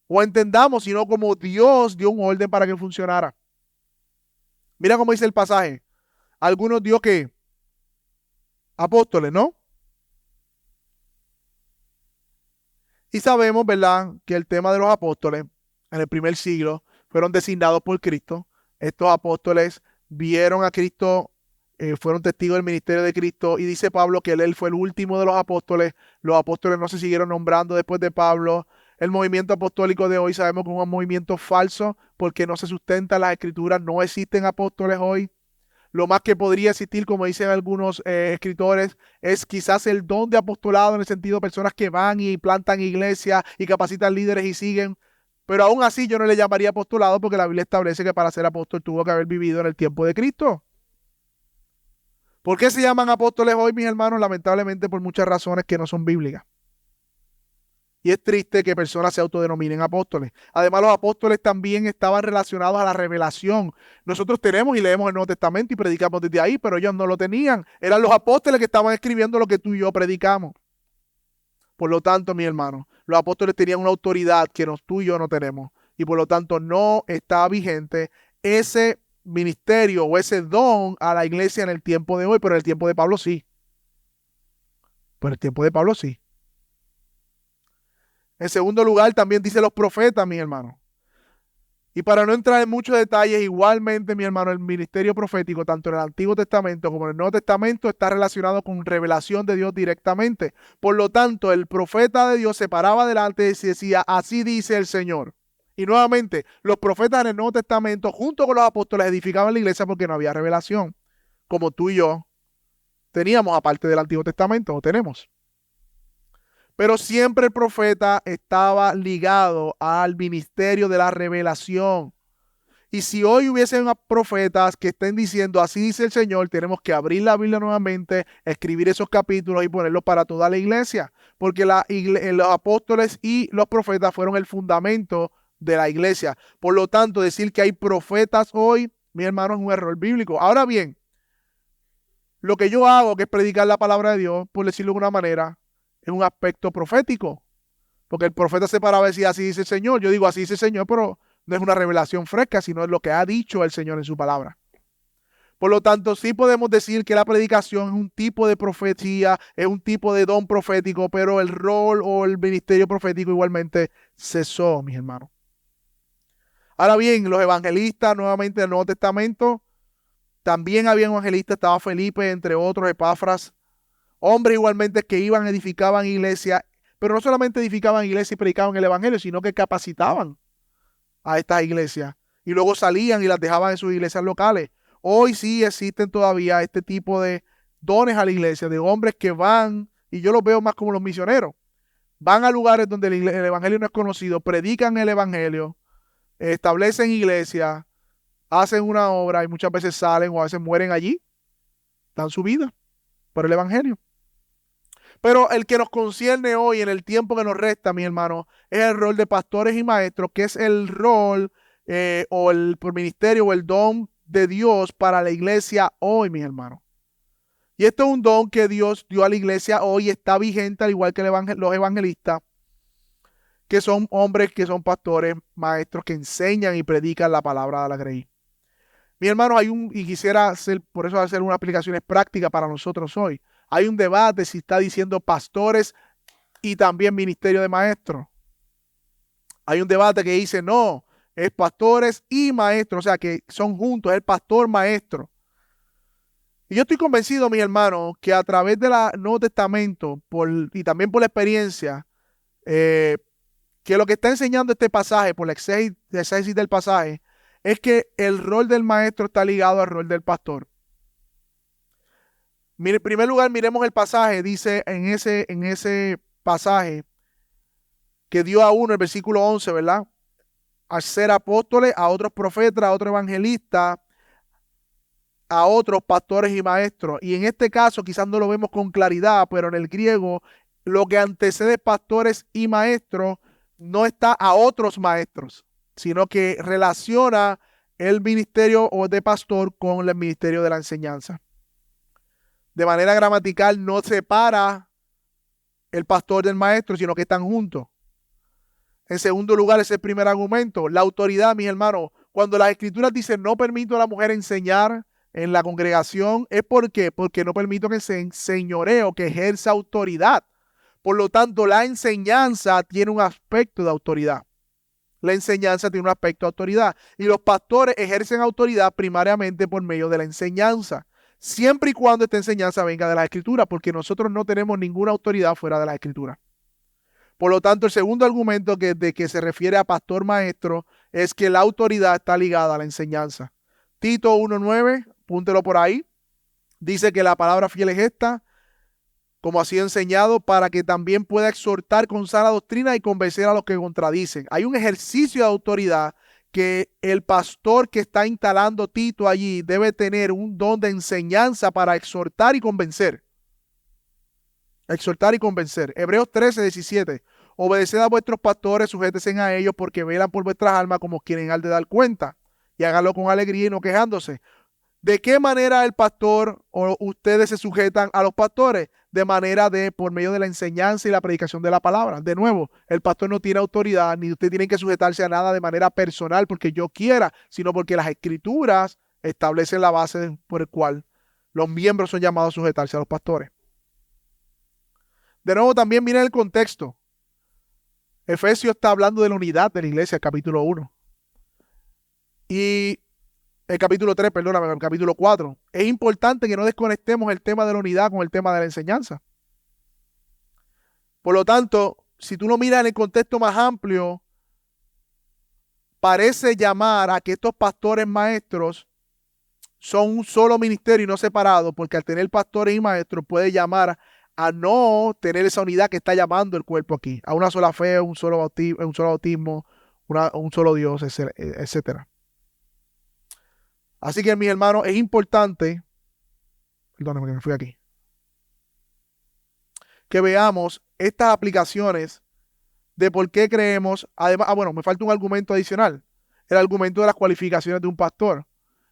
o entendamos, sino como Dios dio un orden para que funcionara. Mira cómo dice el pasaje. Algunos dio que apóstoles, ¿no? Y sabemos, ¿verdad?, que el tema de los apóstoles en el primer siglo fueron designados por Cristo. Estos apóstoles vieron a Cristo, fueron testigos del ministerio de Cristo y dice Pablo que él fue el último de los apóstoles. Los apóstoles no se siguieron nombrando después de Pablo. El movimiento apostólico de hoy sabemos que es un movimiento falso porque no se sustenta en las escrituras, no existen apóstoles hoy. Lo más que podría existir, como dicen algunos escritores, es quizás el don de apostolado en el sentido de personas que van y plantan iglesias y capacitan líderes y siguen. Pero aún así yo no le llamaría apostolado porque la Biblia establece que para ser apóstol tuvo que haber vivido en el tiempo de Cristo. ¿Por qué se llaman apóstoles hoy, mis hermanos? Lamentablemente por muchas razones que no son bíblicas. Y es triste que personas se autodenominen apóstoles. Además, los apóstoles también estaban relacionados a la revelación. Nosotros tenemos y leemos el Nuevo Testamento y predicamos desde ahí, pero ellos no lo tenían. Eran los apóstoles que estaban escribiendo lo que tú y yo predicamos. Por lo tanto, mi hermano, los apóstoles tenían una autoridad que tú y yo no tenemos. Y por lo tanto no está vigente ese ministerio o ese don a la iglesia en el tiempo de hoy, pero en el tiempo de Pablo sí. Pero en el tiempo de Pablo sí. En segundo lugar, también dice los profetas, mi hermano. Y para no entrar en muchos detalles, igualmente, mi hermano, el ministerio profético, tanto en el Antiguo Testamento como en el Nuevo Testamento, está relacionado con revelación de Dios directamente. Por lo tanto, el profeta de Dios se paraba delante y decía, así dice el Señor. Y nuevamente, los profetas en el Nuevo Testamento, junto con los apóstoles, edificaban la iglesia porque no había revelación, como tú y yo teníamos, aparte del Antiguo Testamento, o tenemos. Pero siempre el profeta estaba ligado al ministerio de la revelación. Y si hoy hubiesen profetas que estén diciendo, así dice el Señor, tenemos que abrir la Biblia nuevamente, escribir esos capítulos y ponerlos para toda la iglesia. Porque los apóstoles y los profetas fueron el fundamento de la iglesia. Por lo tanto, decir que hay profetas hoy, mi hermano, es un error bíblico. Ahora bien, lo que yo hago, que es predicar la palabra de Dios, por decirlo de alguna manera, es un aspecto profético, porque el profeta se paraba y decía, así dice el Señor. Yo digo, así dice el Señor, pero no es una revelación fresca, sino es lo que ha dicho el Señor en su palabra. Por lo tanto, sí podemos decir que la predicación es un tipo de profecía, es un tipo de don profético, pero el rol o el ministerio profético igualmente cesó, mis hermanos. Ahora bien, los evangelistas, nuevamente del Nuevo Testamento, también había evangelistas, estaba Felipe, entre otros, Epafras, hombres igualmente que iban, edificaban iglesias, pero no solamente edificaban iglesias y predicaban el evangelio, sino que capacitaban a estas iglesias y luego salían y las dejaban en sus iglesias locales. Hoy sí existen todavía este tipo de dones a la iglesia, de hombres que van, y yo los veo más como los misioneros, van a lugares donde el evangelio no es conocido, predican el evangelio, establecen iglesias, hacen una obra y muchas veces salen o a veces mueren allí, dan su vida por el evangelio. Pero el que nos concierne hoy, en el tiempo que nos resta, mi hermano, es el rol de pastores y maestros, que es el rol o el ministerio o el don de Dios para la iglesia hoy, mis hermanos. Y esto es un don que Dios dio a la iglesia hoy, está vigente, al igual que los evangelistas. que son hombres que son pastores, maestros que enseñan y predican la palabra de la grey. Mi hermano, y quisiera hacer, por eso hacer unas aplicaciones prácticas para nosotros hoy. Hay un debate si está diciendo pastores y también ministerio de maestros. Hay un debate que dice no, es pastores y maestros, o sea que son juntos, es el pastor maestro. Y yo estoy convencido, mi hermano, que a través del Nuevo Testamento y también por la experiencia, que lo que está enseñando este pasaje, por la exégesis del pasaje, es que el rol del maestro está ligado al rol del pastor. En primer lugar, miremos el pasaje, dice en ese pasaje que dio a uno, el versículo 11, ¿verdad? A ser apóstoles, a otros profetas, a otros evangelistas, a otros pastores y maestros. Y en este caso quizás no lo vemos con claridad, pero en el griego lo que antecede pastores y maestros no está a otros maestros, sino que relaciona el ministerio o de pastor con el ministerio de la enseñanza. De manera gramatical no separa el pastor del maestro, sino que están juntos. En segundo lugar, ese es el primer argumento, la autoridad, mis hermanos. Cuando las escrituras dicen no permito a la mujer enseñar en la congregación, ¿es por qué? Porque no permito que se enseñoreo, que ejerza autoridad. Por lo tanto, la enseñanza tiene un aspecto de autoridad. La enseñanza tiene un aspecto de autoridad. Y los pastores ejercen autoridad primariamente por medio de la enseñanza. Siempre y cuando esta enseñanza venga de la escritura, porque nosotros no tenemos ninguna autoridad fuera de la escritura. Por lo tanto, el segundo argumento de que se refiere a pastor maestro es que la autoridad está ligada a la enseñanza. Tito 1:9, apúntelo por ahí, dice que la palabra fiel es esta, como ha sido enseñado, para que también pueda exhortar con sana doctrina y convencer a los que contradicen. Hay un ejercicio de autoridad que el pastor que está instalando Tito allí debe tener un don de enseñanza para exhortar y convencer. Exhortar y convencer. Hebreos 13:17. Obedeced a vuestros pastores, sujétense a ellos porque velan por vuestras almas como quienes han de dar cuenta. Y háganlo con alegría y no quejándose. ¿De qué manera el pastor o ustedes se sujetan a los pastores? De manera por medio de la enseñanza y la predicación de la palabra. De nuevo, el pastor no tiene autoridad, ni usted tiene que sujetarse a nada de manera personal porque yo quiera, sino porque las escrituras establecen la base por el cual los miembros son llamados a sujetarse a los pastores. De nuevo, también miren el contexto. Efesios está hablando de la unidad de la iglesia, capítulo 1. Y el capítulo 3, perdóname, el capítulo 4. Es importante que no desconectemos el tema de la unidad con el tema de la enseñanza. Por lo tanto, si tú lo miras en el contexto más amplio, parece llamar a que estos pastores maestros son un solo ministerio y no separado, porque al tener pastores y maestros puede llamar a no tener esa unidad que está llamando el cuerpo aquí, a una sola fe, un solo bautismo, un solo Dios, etc. Así que, mis hermanos, es importante, perdóname que me fui aquí, que veamos estas aplicaciones de por qué creemos, además, bueno, me falta un argumento adicional, el argumento de las cualificaciones de un pastor.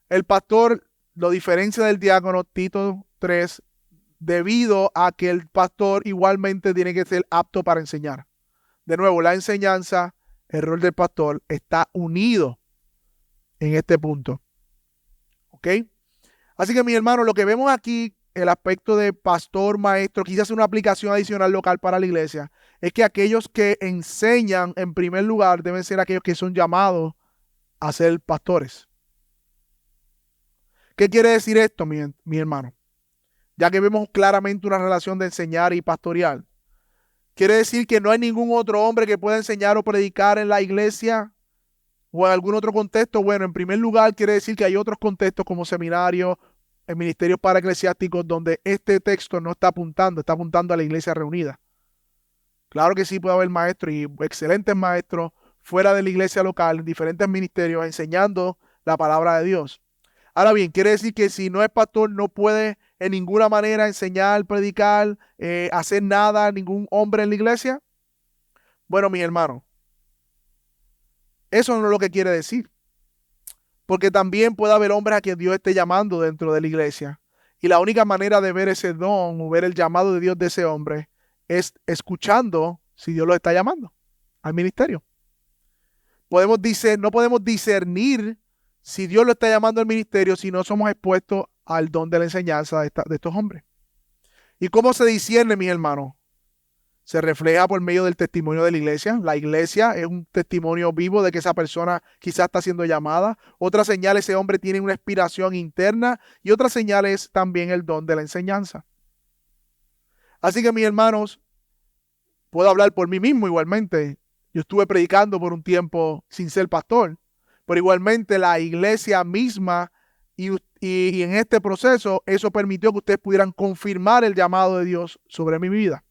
El pastor lo diferencia del diácono, Tito 3, debido a que el pastor igualmente tiene que ser apto para enseñar. De nuevo, la enseñanza, el rol del pastor está unido en este punto. ¿Ok? Así que, mis hermanos, lo que vemos aquí, el aspecto de pastor, maestro, quizás una aplicación adicional local para la iglesia, es que aquellos que enseñan en primer lugar deben ser aquellos que son llamados a ser pastores. ¿Qué quiere decir esto, mi hermano? Ya que vemos claramente una relación de enseñar y pastorear. Quiere decir que no hay ningún otro hombre que pueda enseñar o predicar en la iglesia o en algún otro contexto. Bueno, en primer lugar quiere decir que hay otros contextos como seminarios, en ministerios paraeclesiásticos donde este texto no está apuntando a la iglesia reunida. Claro que sí puede haber maestros y excelentes maestros fuera de la iglesia local, en diferentes ministerios, enseñando la palabra de Dios. Ahora bien, quiere decir que si no es pastor, no puede en ninguna manera enseñar, predicar, hacer nada, ningún hombre en la iglesia. Bueno, mis hermanos, eso no es lo que quiere decir. Porque también puede haber hombres a quien Dios esté llamando dentro de la iglesia. Y la única manera de ver ese don o ver el llamado de Dios de ese hombre es escuchando si Dios lo está llamando. al ministerio. No podemos discernir si Dios lo está llamando al ministerio si no somos expuestos al don de la enseñanza de estos hombres. ¿Y cómo se discierne, mis hermanos? Se refleja por medio del testimonio de la iglesia. La iglesia es un testimonio vivo de que esa persona quizás está siendo llamada. Otra señal, ese hombre tiene una inspiración interna. Y otra señal es también el don de la enseñanza. Así que, mis hermanos, puedo hablar por mí mismo igualmente. Yo estuve predicando por un tiempo sin ser pastor. Pero igualmente la iglesia misma y en este proceso eso permitió que ustedes pudieran confirmar el llamado de Dios sobre mi vida.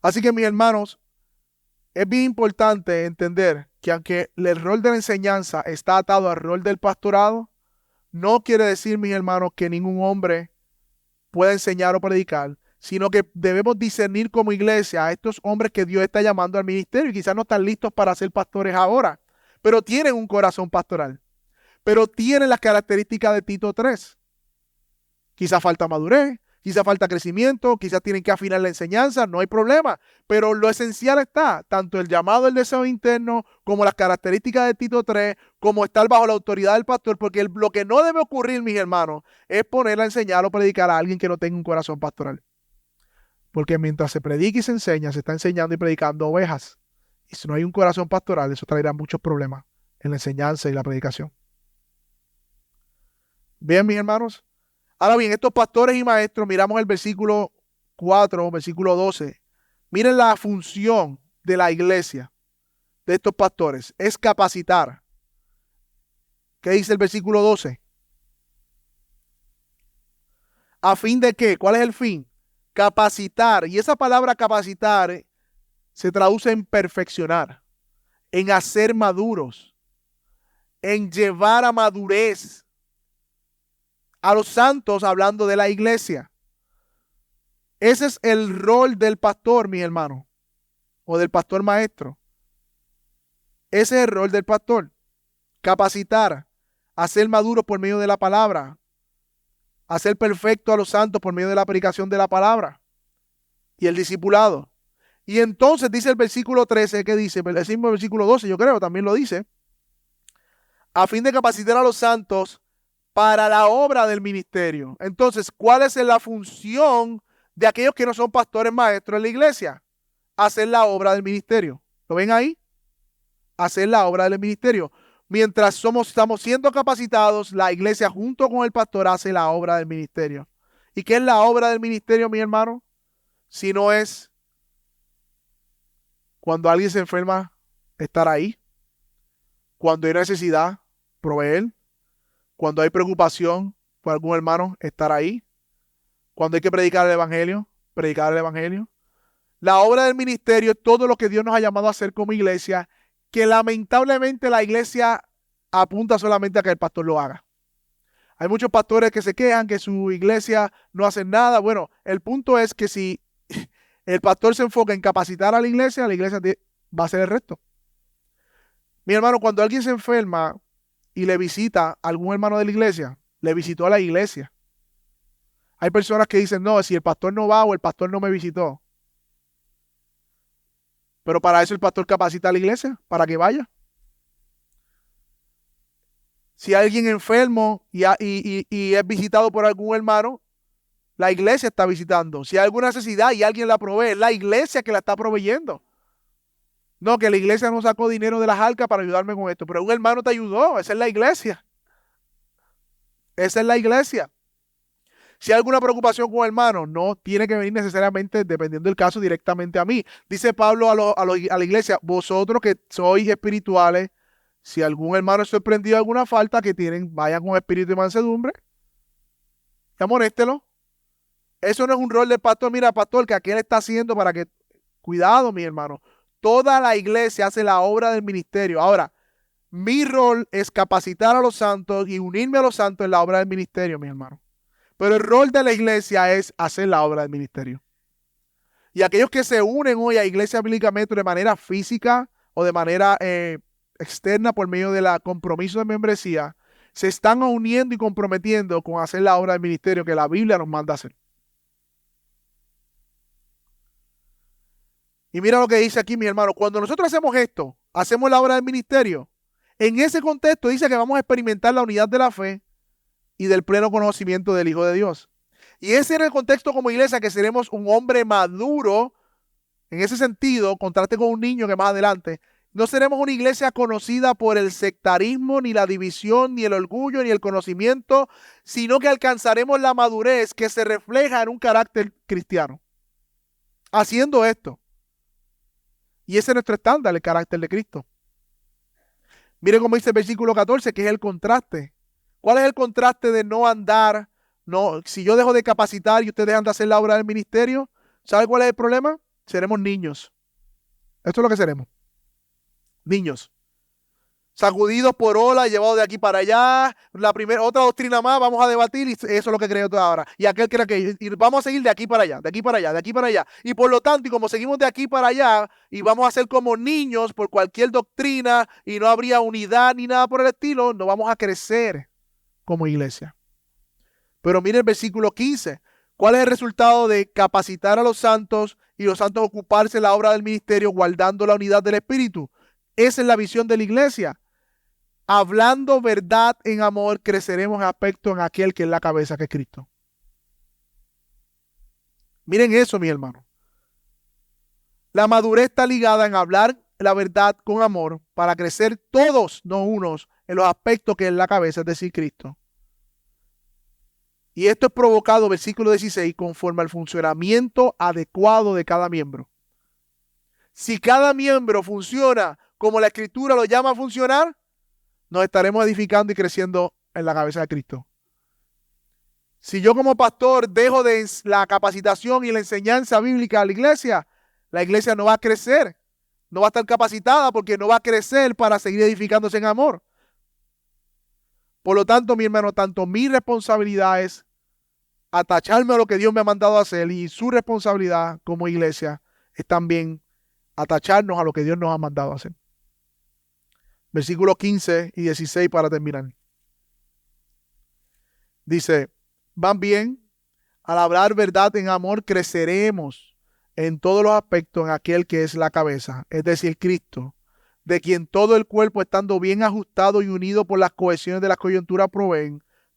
Así que, mis hermanos, es bien importante entender que aunque el rol de la enseñanza está atado al rol del pastorado, no quiere decir, mis hermanos, que ningún hombre pueda enseñar o predicar, sino que debemos discernir como iglesia a estos hombres que Dios está llamando al ministerio y quizás no están listos para ser pastores ahora, pero tienen un corazón pastoral, pero tienen las características de Tito 3. Quizás falta madurez, quizás falta crecimiento, quizás tienen que afinar la enseñanza, no hay problema. Pero lo esencial está, tanto el llamado del deseo interno, como las características de Tito 3, como estar bajo la autoridad del pastor, porque lo que no debe ocurrir, mis hermanos, es poner a enseñar o predicar a alguien que no tenga un corazón pastoral. Porque mientras se predica y se enseña, se está enseñando y predicando ovejas. Y si no hay un corazón pastoral, eso traerá muchos problemas en la enseñanza y la predicación. Bien, mis hermanos. Ahora bien, estos pastores y maestros, miramos el versículo 4, versículo 12. Miren la función de la iglesia, de estos pastores, es capacitar. ¿Qué dice el versículo 12? ¿A fin de qué? ¿Cuál es el fin? Capacitar. Y esa palabra capacitar se traduce en perfeccionar, en hacer maduros, en llevar a madurez a los santos, hablando de la iglesia. Ese es el rol del pastor, mi hermano, o del pastor maestro. Ese es el rol del pastor. Capacitar, hacer maduro por medio de la palabra, hacer perfecto a los santos por medio de la predicación de la palabra y el discipulado. Y entonces dice el versículo 13, que dice, el mismo versículo 12, yo creo, también lo dice, a fin de capacitar a los santos para la obra del ministerio. Entonces, ¿cuál es la función de aquellos que no son pastores maestros en la iglesia? Hacer la obra del ministerio. ¿Lo ven ahí? Hacer la obra del ministerio. Mientras estamos siendo capacitados, la iglesia junto con el pastor hace la obra del ministerio. ¿Y qué es la obra del ministerio, mi hermano? Si no es cuando alguien se enferma, estar ahí. Cuando hay necesidad, proveer. Cuando hay preocupación por algún hermano, estar ahí. Cuando hay que predicar el evangelio, predicar el evangelio. La obra del ministerio es todo lo que Dios nos ha llamado a hacer como iglesia, que lamentablemente la iglesia apunta solamente a que el pastor lo haga. Hay muchos pastores que se quejan que su iglesia no hace nada. Bueno, el punto es que si el pastor se enfoca en capacitar a la iglesia va a hacer el resto. Mi hermano, cuando alguien se enferma y le visita a algún hermano de la iglesia, le visitó a la iglesia. Hay personas que dicen, no, si el pastor no va o el pastor no me visitó. Pero para eso el pastor capacita a la iglesia, para que vaya. Si hay alguien enfermo y es visitado por algún hermano, la iglesia está visitando. Si hay alguna necesidad y alguien la provee, es la iglesia que la está proveyendo. No, que la iglesia no sacó dinero de las arcas para ayudarme con esto, pero un hermano te ayudó, esa es la iglesia. Esa es la iglesia. Si hay alguna preocupación con hermanos, no tiene que venir necesariamente, dependiendo del caso, directamente a mí. Dice Pablo a la iglesia, vosotros que sois espirituales, si algún hermano es sorprendido de alguna falta que tienen, vayan con espíritu de mansedumbre y amonéstelo. Eso no es un rol del pastor. Mira, pastor, que aquel está haciendo para que... Cuidado, mi hermano. Toda la iglesia hace la obra del ministerio. Ahora, mi rol es capacitar a los santos y unirme a los santos en la obra del ministerio, mi hermano. Pero el rol de la iglesia es hacer la obra del ministerio. Y aquellos que se unen hoy a Iglesia Bíblica Metro de manera física o de manera externa por medio del compromiso de membresía, se están uniendo y comprometiendo con hacer la obra del ministerio que la Biblia nos manda hacer. Y mira lo que dice aquí, mi hermano. Cuando nosotros hacemos esto, hacemos la obra del ministerio, en ese contexto dice que vamos a experimentar la unidad de la fe y del pleno conocimiento del Hijo de Dios. Y ese era el contexto como iglesia, que seremos un hombre maduro. En ese sentido, contraste con un niño que más adelante, no seremos una iglesia conocida por el sectarismo, ni la división, ni el orgullo, ni el conocimiento, sino que alcanzaremos la madurez que se refleja en un carácter cristiano. Haciendo esto. Y ese es nuestro estándar, el carácter de Cristo. Miren cómo dice el versículo 14, que es el contraste. ¿Cuál es el contraste de no andar? No, si yo dejo de capacitar y ustedes dejan de hacer la obra del ministerio, ¿sabe cuál es el problema? Seremos niños. Esto es lo que seremos. Niños. Sacudidos por ola, llevados de aquí para allá. Otra doctrina más, vamos a debatir y eso es lo que creo todo ahora. Y aquel cree que y vamos a seguir de aquí para allá, de aquí para allá, de aquí para allá. Y por lo tanto, y como seguimos de aquí para allá, y vamos a ser como niños por cualquier doctrina, y no habría unidad ni nada por el estilo, no vamos a crecer como iglesia. Pero mire el versículo 15. ¿Cuál es el resultado de capacitar a los santos y los santos ocuparse de la obra del ministerio guardando la unidad del Espíritu? Esa es la visión de la iglesia. Hablando verdad en amor, creceremos en aspecto en aquel que es la cabeza, que es Cristo. Miren eso, mi hermano. La madurez está ligada en hablar la verdad con amor para crecer todos, no unos, en los aspectos que es la cabeza, es decir, Cristo. Y esto es provocado, versículo 16, conforme al funcionamiento adecuado de cada miembro. Si cada miembro funciona como la Escritura lo llama a funcionar, nos estaremos edificando y creciendo en la cabeza de Cristo. Si yo como pastor dejo de la capacitación y la enseñanza bíblica a la iglesia no va a crecer, no va a estar capacitada porque no va a crecer para seguir edificándose en amor. Por lo tanto, mi hermano, tanto mi responsabilidad es atacharme a lo que Dios me ha mandado a hacer, y su responsabilidad como iglesia es también atacharnos a lo que Dios nos ha mandado a hacer. Versículos 15 y 16 para terminar. Dice, van bien, al hablar verdad en amor, creceremos en todos los aspectos en aquel que es la cabeza, es decir, Cristo, de quien todo el cuerpo, estando bien ajustado y unido por las cohesiones de las coyunturas,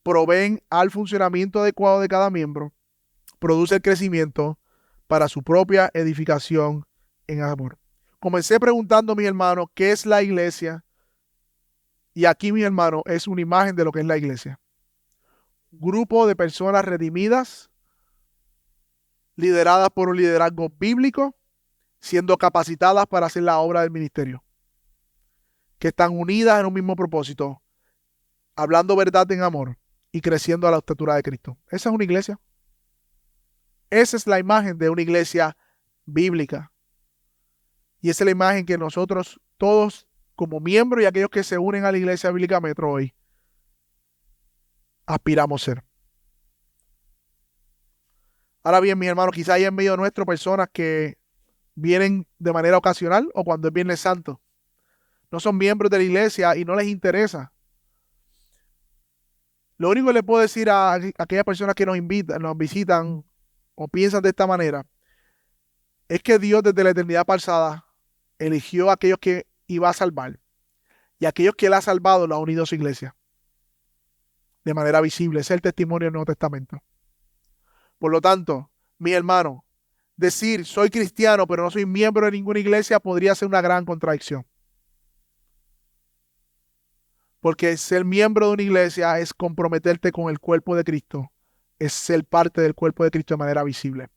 proveen al funcionamiento adecuado de cada miembro, produce el crecimiento para su propia edificación en amor. Comencé preguntando, mi hermano, ¿qué es la iglesia? Y aquí, mi hermano, es una imagen de lo que es la iglesia. Grupo de personas redimidas, lideradas por un liderazgo bíblico, siendo capacitadas para hacer la obra del ministerio, que están unidas en un mismo propósito, hablando verdad en amor y creciendo a la estatura de Cristo. Esa es una iglesia. Esa es la imagen de una iglesia bíblica. Y esa es la imagen que nosotros todos, como miembros y aquellos que se unen a la iglesia bíblica Metro hoy, aspiramos a ser. Ahora bien, mis hermanos, quizá hay en medio nuestro personas que vienen de manera ocasional o cuando es Viernes Santo. No son miembros de la iglesia y no les interesa. Lo único que le puedo decir a aquellas personas que nos invitan, nos visitan o piensan de esta manera, es que Dios desde la eternidad pasada eligió a aquellos que iba a salvar, y aquellos que Él ha salvado lo ha unido a su iglesia de manera visible. Ese es el testimonio del Nuevo Testamento. Por lo tanto, mi hermano, decir soy cristiano pero no soy miembro de ninguna iglesia podría ser una gran contradicción. Porque ser miembro de una iglesia es comprometerte con el cuerpo de Cristo, es ser parte del cuerpo de Cristo de manera visible.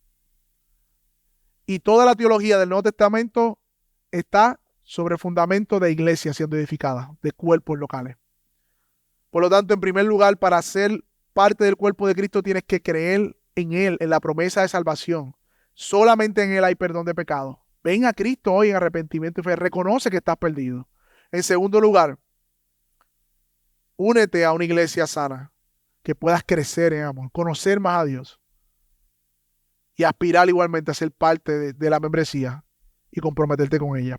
Y toda la teología del Nuevo Testamento está sobre el fundamento de iglesia siendo edificada, de cuerpos locales. Por lo tanto, en primer lugar, para ser parte del cuerpo de Cristo tienes que creer en Él, en la promesa de salvación. Solamente en Él hay perdón de pecados. Ven a Cristo hoy en arrepentimiento y fe. Reconoce que estás perdido. En segundo lugar, únete a una iglesia sana, que puedas crecer en amor, conocer más a Dios y aspirar igualmente a ser parte de la membresía y comprometerte con ella.